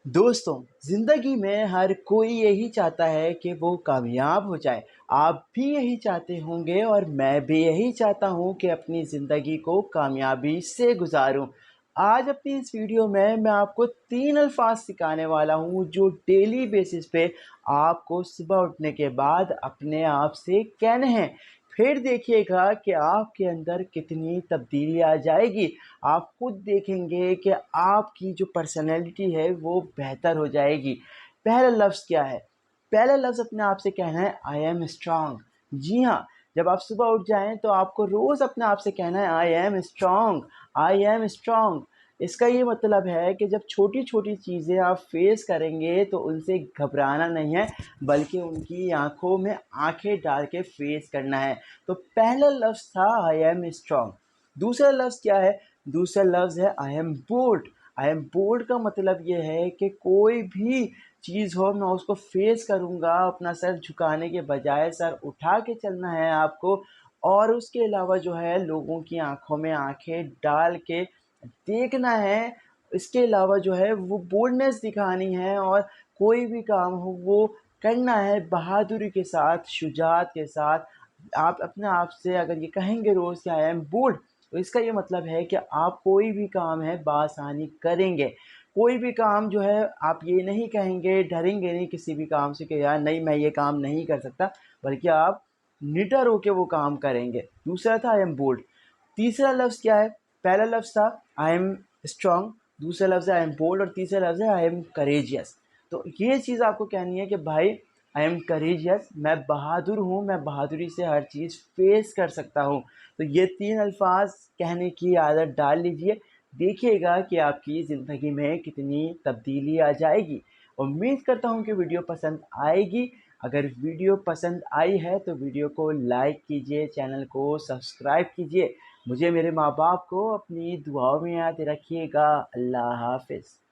दोस्तों, ज़िंदगी में हर कोई यही चाहता है कि वो कामयाब हो जाए। आप भी यही चाहते होंगे और मैं भी यही चाहता हूँ कि अपनी ज़िंदगी को कामयाबी से गुज़ारूँ। आज अपनी इस वीडियो में मैं आपको 3 अल्फ़ाज़ सिखाने वाला हूँ जो डेली बेसिस पे आपको सुबह उठने के बाद अपने आप से कहने हैं। फिर देखिएगा कि आपके अंदर कितनी तब्दीली आ जाएगी। आप खुद देखेंगे कि आपकी जो पर्सनैलिटी है वो बेहतर हो जाएगी। पहला लफ्ज़ क्या है? पहला लफ्ज़ अपने आप से कहना है आई एम स्ट्रॉन्ग। जी हाँ, जब आप सुबह उठ जाएँ तो आपको रोज़ अपने आप से कहना है I am strong, I am strong. इसका ये मतलब है कि जब छोटी-छोटी चीज़ें आप फ़ेस करेंगे तो उनसे घबराना नहीं है, बल्कि उनकी आँखों में आँखें डाल के फ़ेस करना है। तो पहला लफ्ज़ था आई एम स्ट्रॉन्ग। दूसरा लफ्ज़ क्या है? दूसरा लफ्ज़ है I am bold. I am bold का मतलब ये है कि कोई भी चीज़ हो मैं उसको फ़ेस करूँगा, अपना सर झुकाने के बजाय सर उठा के चलना है आपको और उसके अलावा जो है लोगों की आँखों में आँखें डाल के देखना है। इसके अलावा जो है वो बोल्डनेस दिखानी है और कोई भी काम हो वो करना है बहादुरी के साथ, शुजाअत के साथ। आप अपने आप से अगर ये कहेंगे रोज़ कि आई एम बोल्ड, तो इसका ये मतलब है कि आप कोई भी काम है बआसानी करेंगे। कोई भी काम जो है आप ये नहीं कहेंगे, डरेंगे नहीं किसी भी काम से कि यार नहीं मैं ये काम नहीं कर सकता, बल्कि आप निडर होके वो काम करेंगे। दूसरा था आई एम बोल्ड। तीसरा लफ्ज़ क्या है? पहला लफ्ज़ था आई एम स्ट्रॉन्ग, दूसरा लफ्ज़ है आई एम बोल्ड और तीसरा लफ्ज़ है आई एम करेजियस। तो ये चीज़ आपको कहनी है कि भाई आई एम करेजियस, मैं बहादुर हूँ, मैं बहादुरी से हर चीज़ फ़ेस कर सकता हूँ। तो ये 3 अल्फ़ाज़ कहने की आदत डाल लीजिए, देखिएगा कि आपकी ज़िंदगी में कितनी तब्दीली आ जाएगी। उम्मीद करता हूँ कि वीडियो पसंद आएगी। अगर वीडियो पसंद आई है तो वीडियो को लाइक कीजिए, चैनल को सब्सक्राइब कीजिए। मुझे, मेरे माँ-बाप को अपनी दुआओं में याद रखिएगा। अल्लाह हाफ़िज़।